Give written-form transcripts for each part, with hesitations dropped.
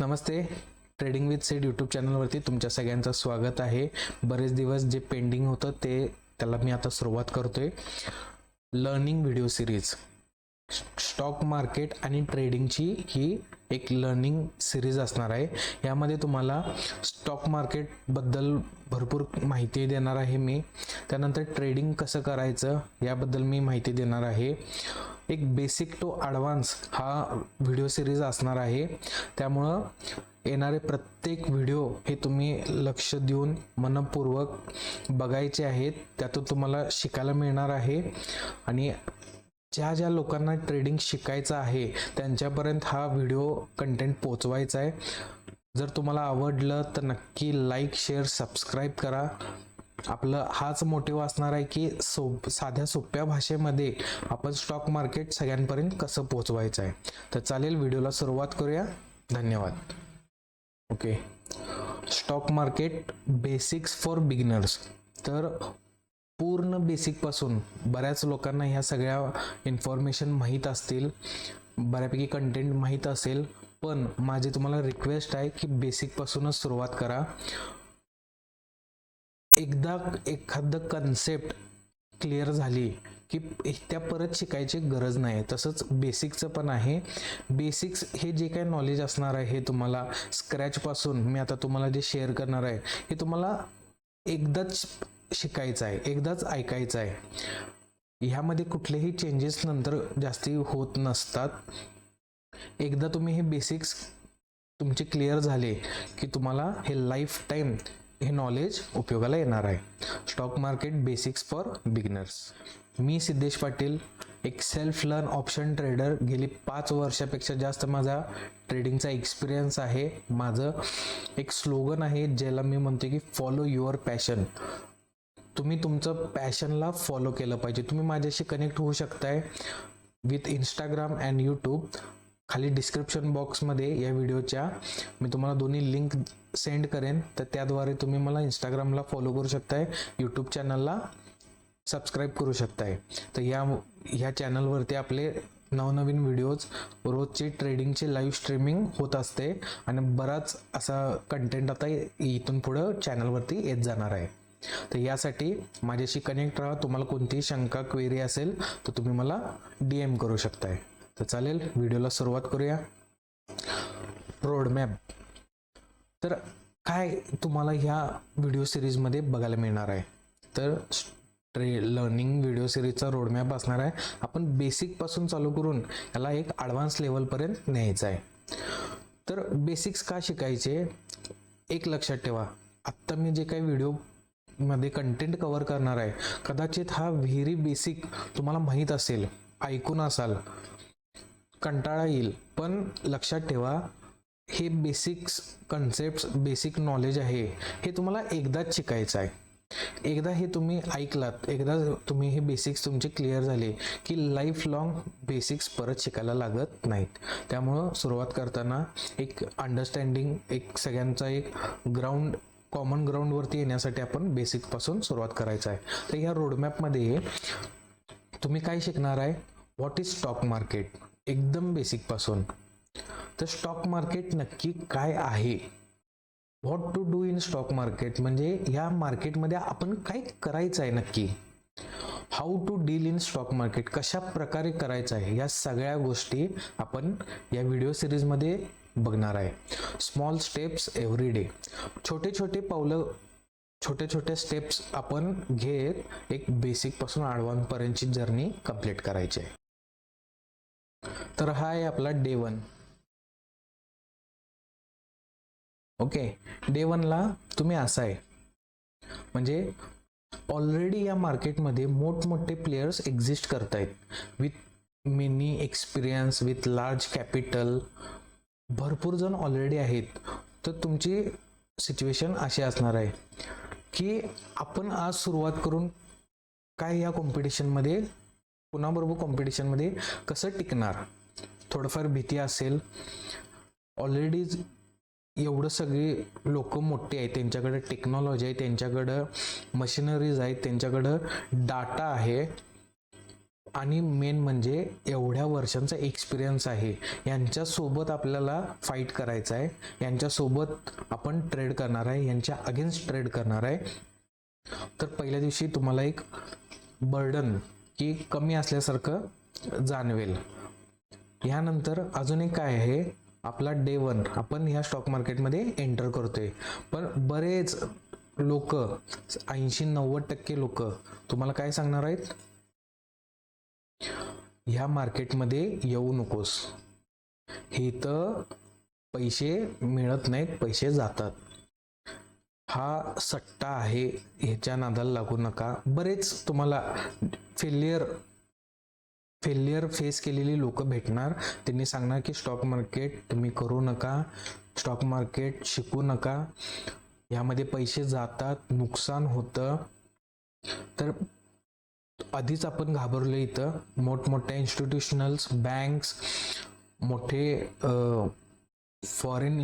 Namaste. Trading with sed YouTube चॅनलवरती तुमच्या सगळ्यांचं स्वागत आहे. बरेच दिवस जे पेंडिंग होतं त्याला मी आता सुरुवात करतोय. Learning video series, stock market आणि ट्रेडिंगची ही एक लर्निंग सिरीज असणार आहे. यामध्ये तुम्हाला स्टॉक मार्केटबद्दल भरपूर माहिती देणार आहे मी. त्यानंतर ट्रेडिंग कसं करायचं याबद्दल मी माहिती देणार आहे. एक बेसिक टू ॲडव्हान्स हा व्हिडिओ सिरीज असणार आहे. त्यामुळं येणारे प्रत्येक व्हिडिओ हे तुम्ही लक्ष देऊन मनपूर्वक बघायचे आहेत. त्यातून तुम्हाला शिकायला मिळणार आहे आणि ज्या लोकांना ट्रेडिंग शिकायचं आहे त्यांच्यापर्यंत हा व्हिडिओ कंटेंट पोहोचवायचा आहे. जर तुम्हाला आवडलं तर नक्की लाईक, शेअर, सबस्क्राईब करा. आपलं हाच मोटिव्ह असणार आहे की साध्या सोप्या भाषेमध्ये आपण स्टॉक मार्केट सगळ्यांपर्यंत कसं पोहोचवायचं आहे. तर चालेल, व्हिडिओला सुरुवात करूया. धन्यवाद. Okay, stock market basics for beginners. तर पूर्ण बेसिकपासून बऱ्याच लोकांना ह्या सगळ्या इन्फॉर्मेशन माहीत असतील, बऱ्यापैकी कंटेंट माहीत असेल, पण माझी तुम्हाला रिक्वेस्ट आहे की बेसिकपासूनच सुरुवात करा. एकदा एखादं कन्सेप्ट क्लिअर झाली की त्या परत शिकायची गरज नाही. तसंच बेसिकचं पण आहे. बेसिक्स हे जे काही नॉलेज असणार आहे हे तुम्हाला स्क्रॅचपासून मी आता तुम्हाला जे शेअर करणार आहे हे तुम्हाला एकदाच शिकायचं आहे, एकदाच ऐकायचं आहे. ह्यामध्ये कुठलेही चेंजेस नंतर जास्ती होत नसतात. एकदा तुम्ही हे बेसिक्स तुमचे क्लिअर झाले की तुम्हाला हे लाईफ टाईम हे नॉलेज उपयोगाला येणार आहे. Stock market basics for beginners. मी सिद्धेश पाटील, एक सेल्फ लर्न ऑप्शन ट्रेडर. गेली 5 वर्षापेक्षा जास्त माझा ट्रेडिंगचा एक्सपिरियन्स आहे. माझं एक स्लोगन आहे ज्याला मी म्हणतो की फॉलो युअर पॅशन. तुम्ही तुमचं पॅशनला फॉलो केलं पाहिजे. तुम्ही माझ्याशी कनेक्ट होऊ शकताय विथ इंस्टाग्राम अँड यूट्यूब. खाली डिस्क्रिप्शन बॉक्समध्ये या व्हिडिओच्या मी तुम्हाला दोन्ही लिंक सेंड करेन. तर त्याद्वारे तुम्ही मला इंस्टाग्रामला फॉलो करू शकताय, यूट्यूब चॅनलला सबस्क्राईब करू शकताय. तर ह्या चॅनलवरती आपले नवनवीन व्हिडिओज, रोजची ट्रेडिंगची लाईव्ह स्ट्रीमिंग होत असते आणि बराच असा कंटेंट आता इथून पुढं चॅनलवरती येत जाणार आहे. तर यासाठी माझ्याशी कनेक्ट राहा. तुम्हाला कोणतीही शंका, क्वेरी असेल तर तुम्ही मला DM करू शकताय. तर चालेल, व्हिडिओला सुरुवात करूया. रोडमॅप. तर काय तुम्हाला ह्या व्हिडिओ सिरीजमध्ये बघायला मिळणार आहे, तर लर्निंग व्हिडिओ सिरीजचा रोडमॅप असणार आहे. आपण बेसिकपासून चालू करून याला एक ॲडव्हान्स लेवलपर्यंत न्यायचं आहे. तर बेसिक्स का शिकायचे, एक लक्षात ठेवा. आत्ता मी जे काही व्हिडिओमध्ये कंटेंट कव्हर करणार आहे कदाचित हा व्हेरी बेसिक तुम्हाला माहीत असेल, ऐकून असाल, कंटाळा येईल, पण लक्षात ठेवा हे बेसिक्स कन्सेप्ट, बेसिक नॉलेज आहे हे तुम्हाला एकदाच शिकायचं आहे. एकदा हे तुम्ही ऐकलात, एकदा तुम्ही हे बेसिक्स तुमचे क्लिअर झाले की लाईफ लॉंग बेसिक्स परत शिकायला लागत नाहीत. त्यामुळं सुरुवात करताना एक अंडरस्टँडिंग, एक सगळ्यांचा एक ग्राउंड, कॉमन ग्राउंडवरती येण्यासाठी आपण बेसिकपासून सुरुवात करायचं आहे. तर ह्या रोडमॅपमध्ये तुम्ही काय शिकणार आहे, व्हॉट इज स्टॉक मार्केट, एकदम बेसिकपासून. तर स्टॉक मार्केट नक्की काय आहे, what to do in stock market, म्हणजे या मार्केटमध्ये आपण काय करायचं आहे नक्की, how to deal in stock market, कशा प्रकारे करायचं आहे, या सगळ्या गोष्टी आपण या व्हिडिओ सिरीजमध्ये बघणार आहे. Small steps every day. छोटे छोटे पावलं, छोटे छोटे स्टेप्स आपण घेत एक बेसिकपासून ॲडव्हान्सपर्यंतची जर्नी कंप्लीट करायची आहे. तर हा आहे आपला डे 1. ओके, डे 1ला तुम्ही असा आहे, म्हणजे ऑलरेडी या मार्केटमध्ये मोठमोठे प्लेयर्स एक्झिस्ट करत आहेत with many experience, with large capital. भरपूर जण ऑलरेडी आहेत. तर तुमची सिच्युएशन अशी असणार आहे की आपण आज सुरुवात करून काय या कॉम्पिटिशनमध्ये, कुणाबरोबर कॉम्पिटिशनमध्ये कसं टिकणार. थोडंफार भीती असेल. ऑलरेडी एवढं सगळे लोक मोठे आहेत, त्यांच्याकडे टेक्नॉलॉजी आहे, त्यांच्याकडं मशिनरीज आहेत, त्यांच्याकडं डाटा आहे, आणि मेन म्हणजे एवढ्या वर्षांचा एक्सपिरियन्स आहे, यांच्यासोबत आपल्याला फाईट करायचं आहे, यांच्यासोबत आपण ट्रेड करणार आहे, यांच्या अगेन्स्ट ट्रेड करणार आहे. तर पहिल्या दिवशी तुम्हाला एक बर्डन की कमी असल्यासारखं जाणवेल. यानंतर अजून एक काय आहे, आपला डे 1 आपण ह्या स्टॉक मार्केटमध्ये एंटर करतोय. पण बरेच लोक 80-90% लोक तुम्हाला काय सांगणार आहेत, ह्या मार्केटमध्ये येऊ नकोस, हे तर पैसे मिळत नाहीत, पैसे जातात, हा सट्टा आहे, ह्याच्या नादाला लागू नका. बरेच तुम्हाला फेलियर फेस केलेली लोक भेटणार. त्यांनी सांगणार की स्टॉक मार्केट तुम्ही करू नका, स्टॉक मार्केट शिकू नका, यामध्ये पैसे जातात, नुकसान होतं. तर आधीच आपण घाबरलो. इथं मोठमोठ्या इन्स्टिट्यूशनल्स, बँक्स, मोठे फॉरेन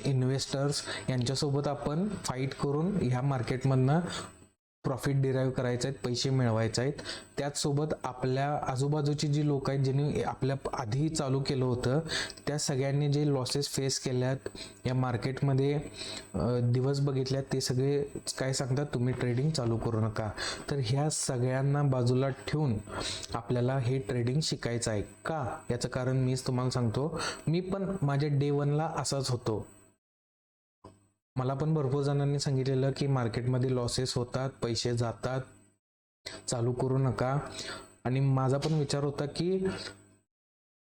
इन्व्हेस्टर्स यांच्यासोबत आपण फाईट करून ह्या मार्केटमधनं प्रॉफिट डिराईव्ह करायचे आहेत, पैसे मिळवायचे आहेत. त्याचसोबत आपल्या आजूबाजूची जी लोक आहेत ज्यांनी आपल्या आधी चालू केलं होतं, त्या सगळ्यांनी जे लॉसेस फेस केल्यात या मार्केटमध्ये, दिवस बघितल्यात, ते सगळे काय सांगतात, तुम्ही ट्रेडिंग चालू करू नका. तर ह्या सगळ्यांना बाजूला ठेवून आपल्याला हे ट्रेडिंग शिकायचं आहे. का, याचं कारण मीच तुम्हाला सांगतो. मी पण माझ्या डे 1ला असाच होतो. मला पण भरपूर जणांनी सांगितलेलं की मार्केटमध्ये लॉसेस होतात, पैसे जातात, चालू करू नका. आणि माझा पण विचार होता की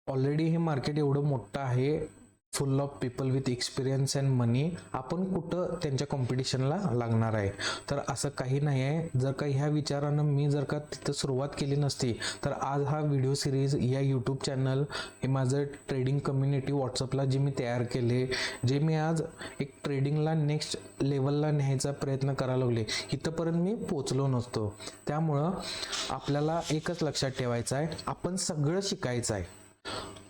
ऑलरेडी हे मार्केट एवढं मोठं आहे, full of people with experience and money, आपण कुठं त्यांच्या कॉम्पिटिशनला लागणार आहे. तर असं काही नाही आहे. जर का ह्या विचारानं मी जर का तिथं सुरुवात केली नसती, तर आज हा व्हिडिओ सिरीज, या यूट्यूब चॅनल, हे माझं ट्रेडिंग कम्युनिटी व्हॉट्सअपला जे मी तयार केले, जे मी आज एक ट्रेडिंगला नेक्स्ट लेवलला न्यायचा प्रयत्न करायला लागले, इथंपर्यंत मी पोचलो नसतो. त्यामुळं आपल्याला एकच लक्षात ठेवायचं आहे, आपण सगळं शिकायचं आहे.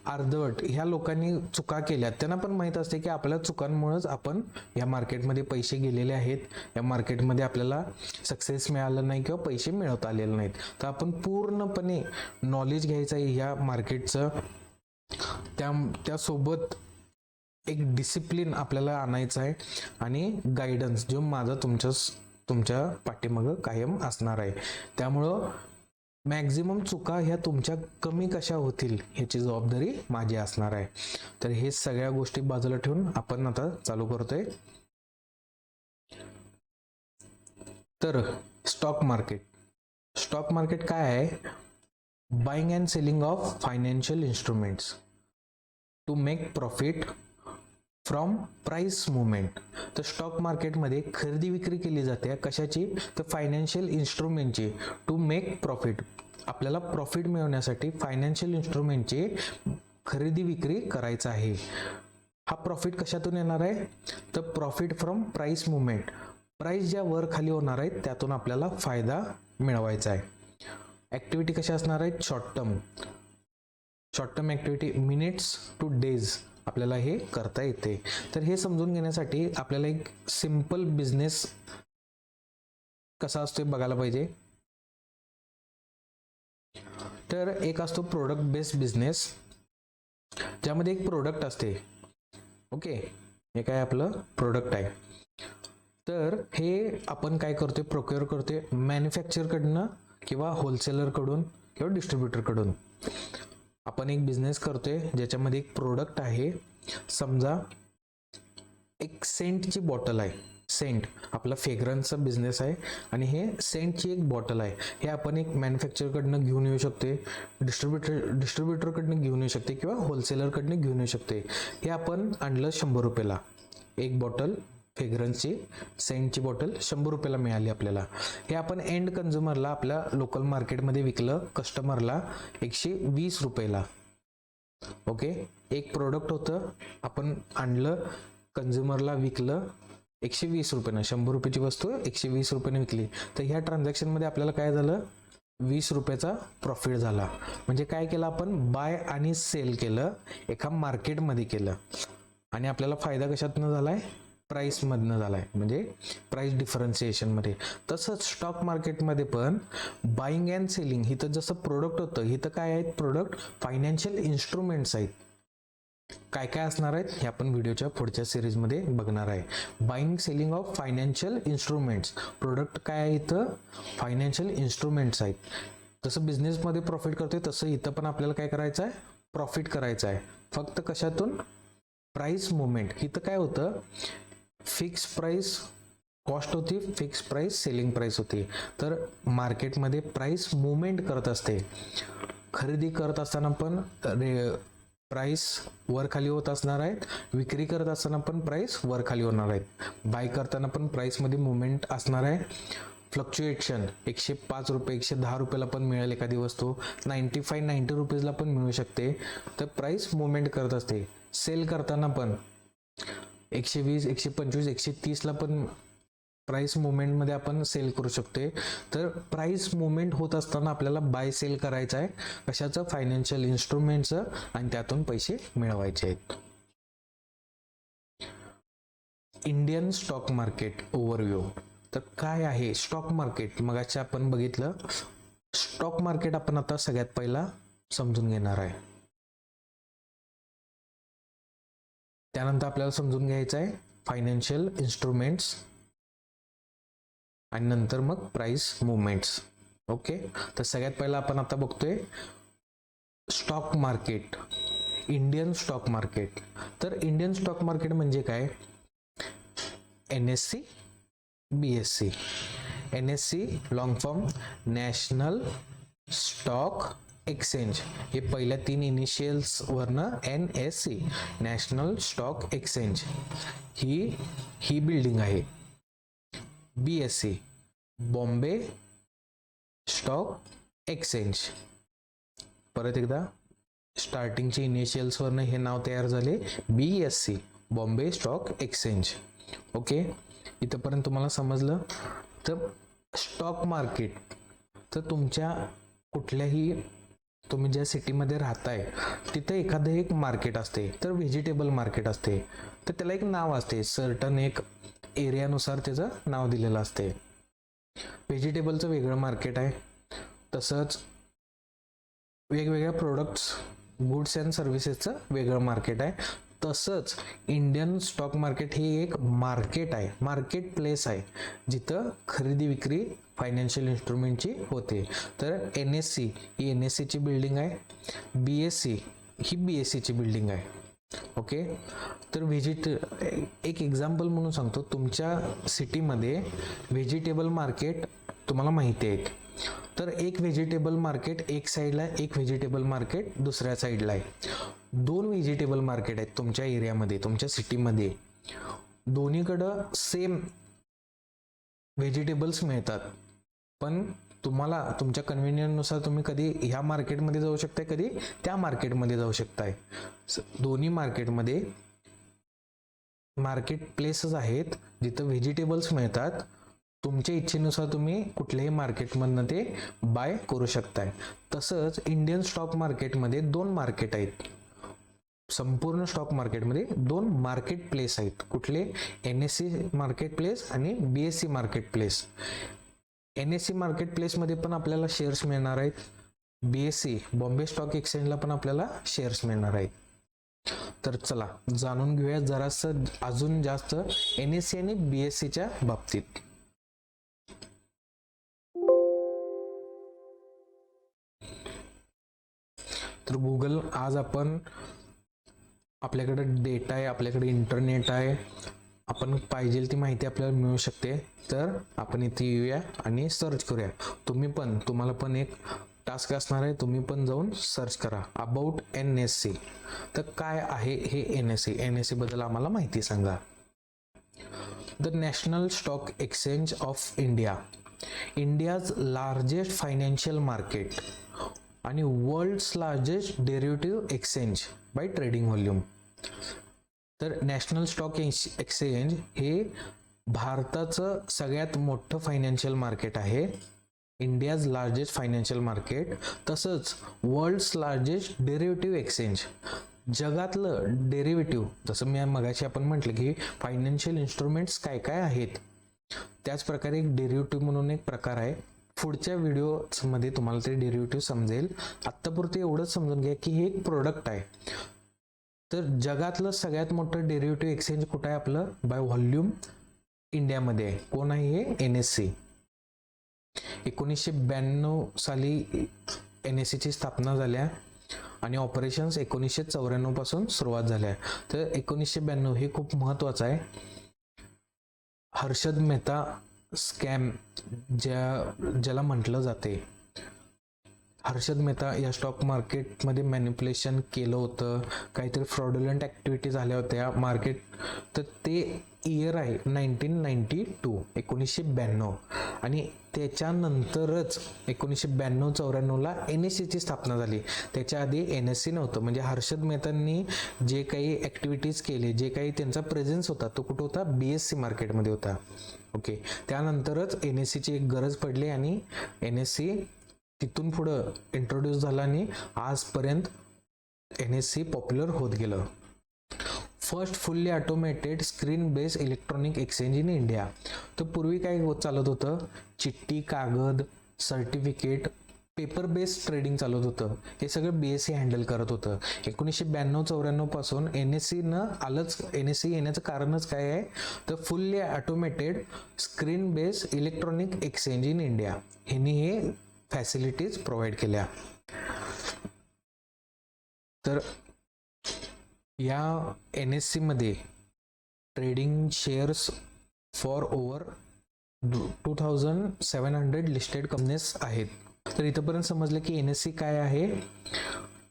अर्धवट ह्या लोकांनी चुका केल्या, त्यांना पण माहीत असते की आपल्या चुकांमुळेच आपण या मार्केटमध्ये पैसे गेलेले आहेत, या मार्केटमध्ये आपल्याला सक्सेस मिळालं नाही किंवा पैसे मिळवत आलेले नाहीत. तर आपण पूर्णपणे नॉलेज घ्यायचं आहे ह्या मार्केटचं. त्यासोबत एक डिसिप्लिन आपल्याला आणायचं आहे आणि गायडन्स जो माझा तुमच्या पाठीमागं कायम असणार आहे. त्यामुळं मॅक्झिमम चुका ह्या तुमच्या कमी कशा होतील ह्याची जबाबदारी माझी असणार आहे. तर हे सगळ्या गोष्टी बाजूला ठेवून आपण आता चालू करतोय. तर स्टॉक मार्केट काय आहे, buying and selling of financial instruments to make profit from price movement. तर स्टॉक मार्केटमध्ये खरेदी विक्री केली जाते कशाची, तर फायनान्शियल इन्स्ट्रुमेंटची, टू मेक प्रॉफिट. आपल्याला प्रॉफिट मिळवण्यासाठी फायनान्शियल इन्स्ट्रुमेंटची खरेदी विक्री करायचं आहे. हा प्रॉफिट कशातून येणार आहे, तर profit from price movement. Price ज्या वर खाली होणार आहेत त्यातून आपल्याला फायदा मिळवायचा आहे. ॲक्टिव्हिटी कशा असणार आहेत, short term activity, minutes two days आपल्याला हे करता येते. तर हे समजून घेण्यासाठी आपल्याला एक सिंपल बिझनेस कसा असतो बघायला पाहिजे. तर एक असतो प्रोडक्ट बेस्ड बिझनेस, ज्यामध्ये एक प्रोडक्ट असते. ओके, हे काय आपलं प्रोडक्ट आहे. तर हे आपण काय करतोय, प्रोक्युअर करतोय मॅन्युफॅक्चरकडनं किंवा होलसेलरकडून किंवा डिस्ट्रीब्युटरकडून. आपण एक बिझनेस करतोय ज्याच्यामध्ये एक प्रोडक्ट आहे. समजा एक सेंटची बॉटल आहे, सेंट आपला फ्रेग्रन्सचा बिझनेस आहे आणि हे सेंटची एक बॉटल आहे. हे आपण एक मॅन्युफॅक्चरकडनं घेऊन येऊ शकते, डिस्ट्रीब्युटरकडनं घेऊन येऊ शकते किंवा होलसेलरकडनं घेऊन येऊ शकते. हे आपण आणलं 100 रुपयाला, एक बॉटल फ्रेग्रन्सची सेंटची बॉटल 100 रुपयाला मिळाली आपल्याला. हे आपण एंड कन्झ्युमरला आपल्या लोकल मार्केटमध्ये विकलं कस्टमरला 120 रुपयाला. ओके, एक प्रोडक्ट होतं, आपण आणलं कन्झ्युमरला विकलं 120 रुपयानं, 100 रुपयाची वस्तू 120 रुपयाने विकली. तर ह्या ट्रान्झॅक्शनमध्ये आपल्याला काय झालं, 20 रुपयाचा प्रॉफिट झाला. म्हणजे काय केलं आपण, बाय आणि सेल केलं, एका मार्केटमध्ये केलं आणि आपल्याला फायदा कशातनं झालाय, प्राईसमधनं झाला आहे, म्हणजे प्राईस डिफरन्सिएशनमध्ये. तसंच स्टॉक मार्केटमध्ये पण बाईंग अँड सेलिंग, इथं जसं प्रोडक्ट होतं, इथं काय आहेत प्रोडक्ट, फायनान्शियल इन्स्ट्रुमेंट्स आहेत. काय काय असणार आहेत हे आपण व्हिडिओच्या पुढच्या सिरीजमध्ये बघणार आहे. Buying selling of financial instruments, product काय आहे इथं, फायनान्शियल इन्स्ट्रुमेंट्स आहेत. जसं बिझनेसमध्ये प्रॉफिट करतोय तसं इथं पण आपल्याला काय करायचं आहे, प्रॉफिट करायचं आहे. फक्त कशातून, प्राइस मुवमेंट. इथं काय होतं, फिक्स प्राइस कॉस्ट होती, फिक्स प्राइस सेलिंग प्राइस होती. तर मार्केटमध्ये प्राइस मुवमेंट करत असते. खरेदी करत असताना पण प्राइस वर खाली होत असणार आहेत, विक्री करत असताना पण प्राइस वर खाली होणार आहेत, बाय करताना पण प्राइसमध्ये मुवमेंट असणार आहे. फ्लक्च्युएशन, 105 रुपये 110 रुपयाला पण मिळेल एखादी वस्तू, 90 रुपीजला पण मिळू शकते. तर प्राइस मुवमेंट करत असते. सेल करताना पण 120 125 130ला पण प्राइस मुवमेंटमध्ये आपण सेल करू शकते. तर प्राइस मुवमेंट होत असताना आपल्याला बाय सेल करायचं आहे, कशाचं, फायनान्शियल इन्स्ट्रुमेंटचं, आणि त्यातून पैसे मिळवायचे आहेत. Indian stock market overview. तर काय आहे स्टॉक मार्केट, मगाशी आपण बघितलं. स्टॉक मार्केट आपण आता सगळ्यात पहिला समजून घेणार आहे. त्यानंतर आपल्याला समजून घ्यायचं आहे फायनान्शियल इन्स्ट्रुमेंट्स, आणि नंतर मग प्राइस मुवमेंट्स. ओके, तर सगळ्यात पहिला आपण आता बघतोय stock market, Indian stock market. तर इंडियन स्टॉक मार्केट म्हणजे काय, NSE BSE. NSE long form national Stock Exchange. हे पहिल्या 3 इनिशियल्स वरनं NSE, नॅशनल स्टॉक एक्सचेंज, ही बिल्डिंग आहे. BSE, Bombay stock exchange. परत एकदा स्टार्टिंगचे इनिशियल्स वरनं हे नाव तयार झाले, BSE, Bombay stock exchange. Okay, इथंपर्यंत तुम्हाला समजलं. तर स्टॉक मार्केट, तर तुमच्या कुठल्याही, तुम्ही ज्या सिटीमध्ये राहताय तिथं एखादं एक मार्केट असते. तर व्हेजिटेबल मार्केट असते, तर त्याला एक नाव असते, सर्टन एक एरियानुसार त्याचं नाव दिलेलं असते. व्हेजिटेबलचं वेगळं मार्केट आहे. तसंच वेगवेगळ्या प्रोडक्ट्स, गुड्स अँड सर्व्हिसेसचं वेगळं मार्केट आहे. तसंच इंडियन स्टॉक मार्केट हे एक मार्केट आहे, मार्केट प्लेस आहे, जिथं खरेदी विक्री फायनान्शियल इन्स्ट्रुमेंटची होते. तर NSE ही NSEची बिल्डिंग आहे, BSE ही BSEची बिल्डिंग आहे. ओके, तर एक एक्झाम्पल म्हणून सांगतो, तुमच्या सिटीमध्ये व्हेजिटेबल मार्केट तुम्हाला माहिती आहेत. तर एक व्हेजिटेबल मार्केट एक साईडला आहे, एक व्हेजिटेबल मार्केट दुसऱ्या साईडला आहे. 2 व्हेजिटेबल मार्केट आहेत तुमच्या एरियामध्ये, तुमच्या सिटीमध्ये. दोन्हीकडं सेम व्हेजिटेबल्स मिळतात, पण तुम्हाला तुमच्या कन्व्हिनियन्सनुसार तुम्ही कधी ह्या मार्केटमध्ये जाऊ शकताय, कधी त्या मार्केटमध्ये जाऊ शकताय. दोन्ही मार्केटमध्ये मार्केट प्लेसेस आहेत जिथं व्हेजिटेबल्स मिळतात. तुमच्या इच्छेनुसार तुम्ही कुठल्याही मार्केटमधनं ते बाय करू शकताय. तसंच इंडियन स्टॉक मार्केटमध्ये 2 मार्केट आहेत. संपूर्ण स्टॉक मार्केटमध्ये 2 मार्केट प्लेस आहेत. कुठले, NSE मार्केट प्लेस आणि BSE marketplace. NSE market प्लेसमध्ये पण आपल्याला शेअर्स मिळणार आहेत. BSE बॉम्बे स्टॉक एक्सचेंजला पण आपल्याला शेअर्स मिळणार आहेत. तर चला जाणून घेऊया जरासं अजून जास्त NSE आणि BSEच्या बाबतीत. तर गुगल, आज आपण, आपल्याकडे डेटा आहे, आपल्याकडे इंटरनेट आहे, आपण पाहिजे ती माहिती आपल्याला मिळू शकते. तर आपण इथे येऊया आणि सर्च करूया. तुम्हाला पण एक टास्क असणार आहे, तुम्ही पण जाऊन सर्च करा अबाउट NSE. तर काय आहे हे NSE बद्दल आम्हाला माहिती सांगा. The National Stock Exchange of India, India's largest financial market आणि world's largest derivative exchange by trading volume. तर नॅशनल स्टॉक एक्सचेंज हे भारताचं सगळ्यात मोठं फायनान्शियल मार्केट आहे, इंडियाज लार्जेस्ट फायनान्शियल मार्केट. तसंच वर्ल्ड्स लार्जेस्ट डेरिव्हेटिव्ह एक्सचेंज, जगातलं डेरिव्हेटिव्ह, जसं मी मगाशी आपण म्हटलं की फायनान्शियल इन्स्ट्रुमेंट्स काय काय आहेत, त्याच प्रकारे एक डेरिव्हेटिव्ह म्हणून एक प्रकार आहे. पुढच्या व्हिडिओमध्ये तुम्हाला ते डेरिव्हेटिव्ह समजेल. आत्तापुरते एवढंच समजून घ्या की हे एक प्रोडक्ट आहे. तर जगातलं सगळ्यात मोठं डेरिव्हेटिव्ह एक्सचेंज कुठं आहे आपलं, बाय व्हॉल्यूम इंडियामध्ये आहे. कोण आहे हे, NSE. 1992 साली NSE ची स्थापना झाल्या आणि ऑपरेशन्स 1994 पासून सुरुवात झाल्या. तर 1992 हे खूप महत्वाचं आहे. हर्षद मेहता स्कॅम ज्याला म्हटलं जाते, हर्षद मेहता या स्टॉक मार्केटमध्ये मॅनिप्युलेशन केलं होतं, काहीतरी फ्रॉडुलंट ॲक्टिव्हिटी झाल्या होत्या मार्केट. तर ते इयर आहे 1992 आणि त्याच्यानंतरच 1992-94ला NSE ची स्थापना झाली. त्याच्या आधी NSE नव्हतं. म्हणजे हर्षद मेहतांनी जे काही ॲक्टिव्हिटीज केले, जे काही त्यांचा प्रेझेन्स होता तो कुठं होता, BSE मार्केटमध्ये होता. ओके, त्यानंतरच NSE ची एक गरज पडली आणि NSE तिथून पुढं इंट्रोड्यूस झाला आणि आजपर्यंत NSE पॉप्युलर होत गेलं. First fully automated screen based electronic exchange in India. तर पूर्वी काय चालत होतं, चिठ्ठी, कागद, सर्टिफिकेट, पेपर बेस्ड ट्रेडिंग चालत होतं. हे सगळं BSE हँडल करत होतं. 1992-94 पासून NSE येण्याचं कारणच काय आहे, तर fully automated screen based electronic exchange in India ह्यांनी हे फॅसिलिटीज प्रोव्हाइड केल्या. तर या NSE मध्ये trading shares for over 2700 listed companies आहेत. तर इथंपर्यंत समजलं की NSE काय आहे.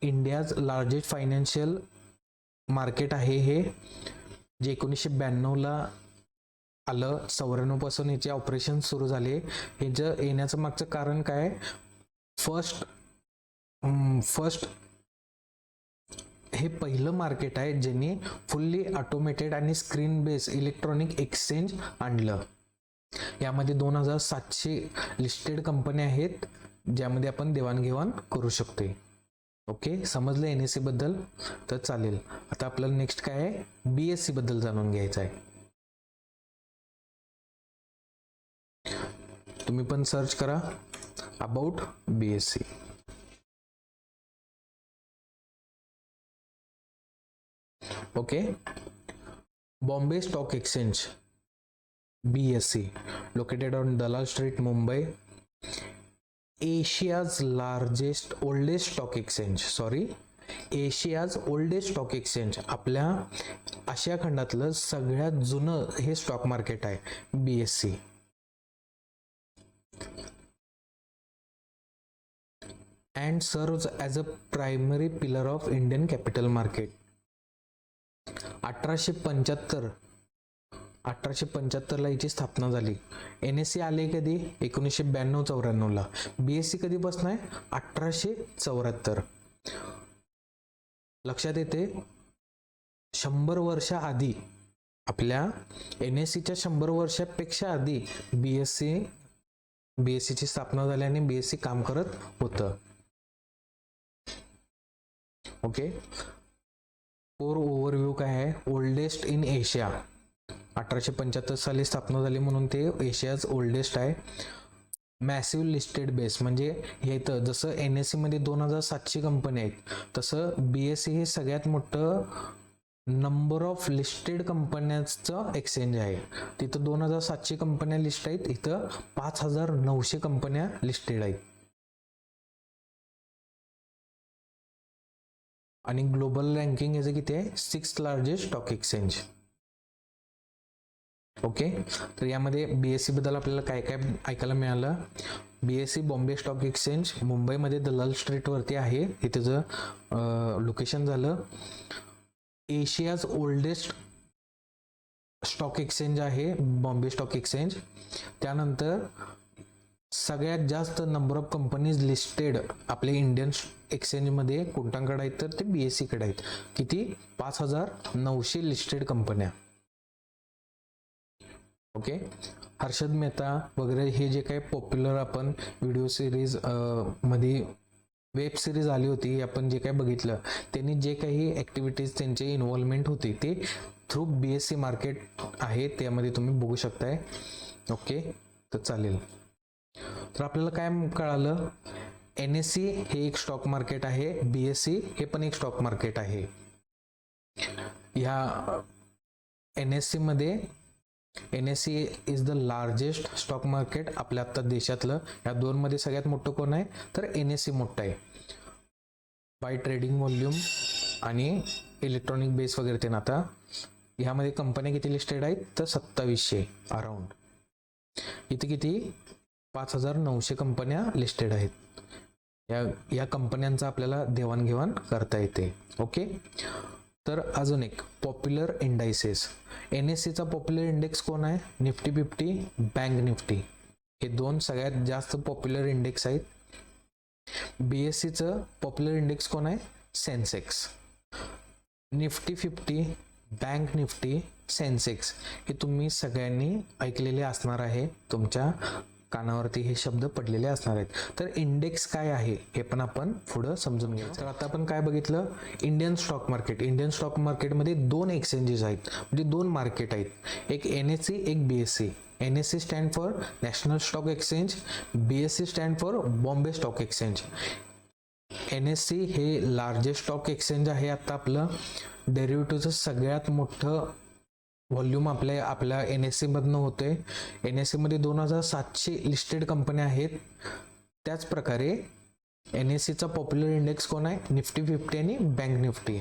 इंडियाज लार्जेस्ट फायनान्शियल मार्केट आहे हे, जे 1992ला आलं. 94 पासून याचे ऑपरेशन सुरू झाले. ह्याचं येण्याचं मागचं कारण काय, फर्स्ट हे पहिलं मार्केट आहे ज्यांनी फुल्ली ऑटोमेटेड आणि स्क्रीन बेस्ड इलेक्ट्रॉनिक एक्सचेंज आणलं. यामध्ये 2700 लिस्टेड कंपन्या आहेत ज्यामध्ये आपण देवाणघेवाण करू शकतो. ओके, समजलं NSE बद्दल. तर चालेल, आता आपल्याला नेक्स्ट काय आहे, BSE बद्दल जाणून घ्यायचं आहे. तुम्ही पण सर्च करा about BSE. Okay, Bombay stock exchange BSE located on Dalal Street, Mumbai. Asia's oldest stock exchange. आपल्या आशिया खंडातलं सगळ्यात जुनं हे स्टॉक मार्केट आहे BSE. And serves as a primary pillar of Indian capital market. 1875 ला याची स्थापना झाली. NSE आले कधी, 1992-94ला. BSE कधी बसणार आहे, 1874. लक्षात येते, 100 वर्ष आधी, आपल्या NSEच्या 100 वर्षापेक्षा आधी BSE ची स्थापना झाली आणि BSE काम करत होतं. ओके, कोर ओव्हरव्ह्यू काय आहे, ओल्डेस्ट इन एशिया. 1875 साली स्थापना झाली म्हणून ते एशियाज ओल्डेस्ट आहे. मॅसिव्ह लिस्टेड बेस, म्हणजे हे इथं जसं NSE मध्ये 2700 कंपन्या आहेत, तसं BSE हे सगळ्यात मोठं नंबर ऑफ लिस्टेड कंपन्यांचं एक्सचेंज आहे. तिथं 2700 कंपन्या लिस्ट आहेत, इथं 5900 कंपन्या लिस्टेड आहेत. आणि ग्लोबल रँकिंग याचं किती आहे, 6th largest stock exchange. Okay, तर यामध्ये BSE बद्दल आपल्याला काय काय ऐकायला मिळालं. BSE बॉम्बे स्टॉक एक्सचेंज मुंबईमध्ये दलाल स्ट्रीट वरती आहे, हे त्याचं लोकेशन झालं. एशियाज ओल्डेस्ट स्टॉक एक्सचेंज आहे बॉम्बे स्टॉक एक्सचेंज. त्यानंतर सगळ्यात जास्त नंबर ऑफ कंपनीज लिस्टेड आपले इंडियन एक्सचेंजमध्ये कोणत्याकडे आहेत, तर ते BSE कडे आहेत. किती, 5900 लिस्टेड कंपन्या. ओके, हर्षद मेहता वगैरे हे जे काही पॉप्युलर आपण व्हिडिओ सिरीज मध्ये वेब सिरीज आली होती, आपण जे काही बघितलं, त्यांनी जे काही ॲक्टिव्हिटीज त्यांचे इन्व्हॉल्वमेंट होती ते थ्रू BSE मार्केट आहे, त्यामध्ये तुम्ही बघू शकताय. ओके, तर चालेल. तर आपल्याला काय कळालं, NSE हे एक स्टॉक मार्केट आहे, BSE हे पण एक स्टॉक मार्केट आहे. ह्या NSE मध्ये NSE is the largest stock market आपल्या आता देशातलं. या दोन मध्ये सगळ्यात मोठं कोण आहे, तर NSE मोठं आहे बाय ट्रेडिंग व्हॉल्यूम आणि इलेक्ट्रॉनिक बेस वगैरे. ते आता ह्यामध्ये कंपन्या किती लिस्टेड आहेत, तर 2700 अराउंड. इथे किती 5900 कंपन्या लिस्टेड आहेत. या कंपन्यांचा आपल्याला देवाणघेवाण करता येते. ओके, तर अजून एक पॉप्युलर इंडायसेस. NSEचा पॉप्युलर इंडेक्स कोण आहे, निफ्टी 50, बँक निफ्टी. हे दोन सगळ्यात जास्त पॉप्युलर इंडेक्स आहेत. BSEचं पॉप्युलर इंडेक्स कोण आहे, Sensex. Nifty 50, bank Nifty, Sensex हे तुम्ही सगळ्यांनी ऐकलेले असणार आहे, तुमच्या कानावरती हे शब्द पडलेले असणार आहेत. तर इंडेक्स काय आहे हे पण आपण पुढं समजून घेऊ. तर आता आपण काय बघितलं, Indian stock market. Indian stock मार्केटमध्ये दोन एक्सचेंजेस आहेत, म्हणजे दोन मार्केट आहेत, एक NSE एक BSE. NSE stand for national Stock exchange, BSE stand for Bombay stock exchange. NSE हे लार्जेस्ट स्टॉक एक्सचेंज आहे. आता आपलं डेरिव्हेटिव्हचं सगळ्यात मोठं व्हॉल्यूम आपल्या NSE मधनं होते. NSE मध्ये 2700 लिस्टेड कंपन्या आहेत. त्याच प्रकारे NSEचा पॉप्युलर इंडेक्स कोण आहे, निफ्टी 50 आणि बँक निफ्टी.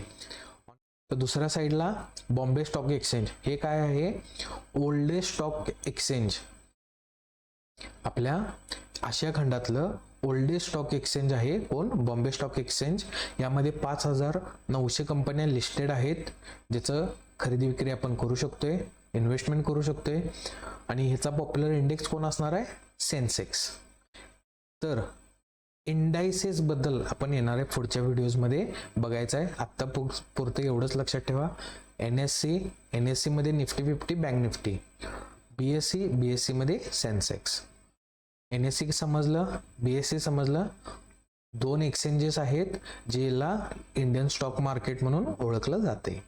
तर दुसऱ्या साईडला बॉम्बे स्टॉक एक्सचेंज. हे काय आहे, ओल्डेस्ट स्टॉक एक्सचेंज. आपल्या आशिया खंडातलं ओल्डेस्ट स्टॉक एक्सचेंज आहे कोण, बॉम्बे स्टॉक एक्सचेंज. यामध्ये 5900 कंपन्या लिस्टेड आहेत, ज्याचं खरेदी विक्री आपण करू शकतोय, इन्व्हेस्टमेंट करू शकतोय. आणि ह्याचा पॉप्युलर इंडेक्स कोण असणार आहे, सेन्सेक्स. तर इंडायसेस बद्दल आपण येणाऱ्या पुढच्या व्हिडिओजमध्ये बघायचं आहे. आत्ता पुरतं एवढंच लक्षात ठेवा, NSE मध्ये निफ्टी 50, बँक निफ्टी. BSE मध्ये सेन्सेक्स. NSE समजलं, BSE समजलं. दोन एक्सचेंजेस आहेत, ज्याला इंडियन स्टॉक मार्केट म्हणून ओळखलं जाते.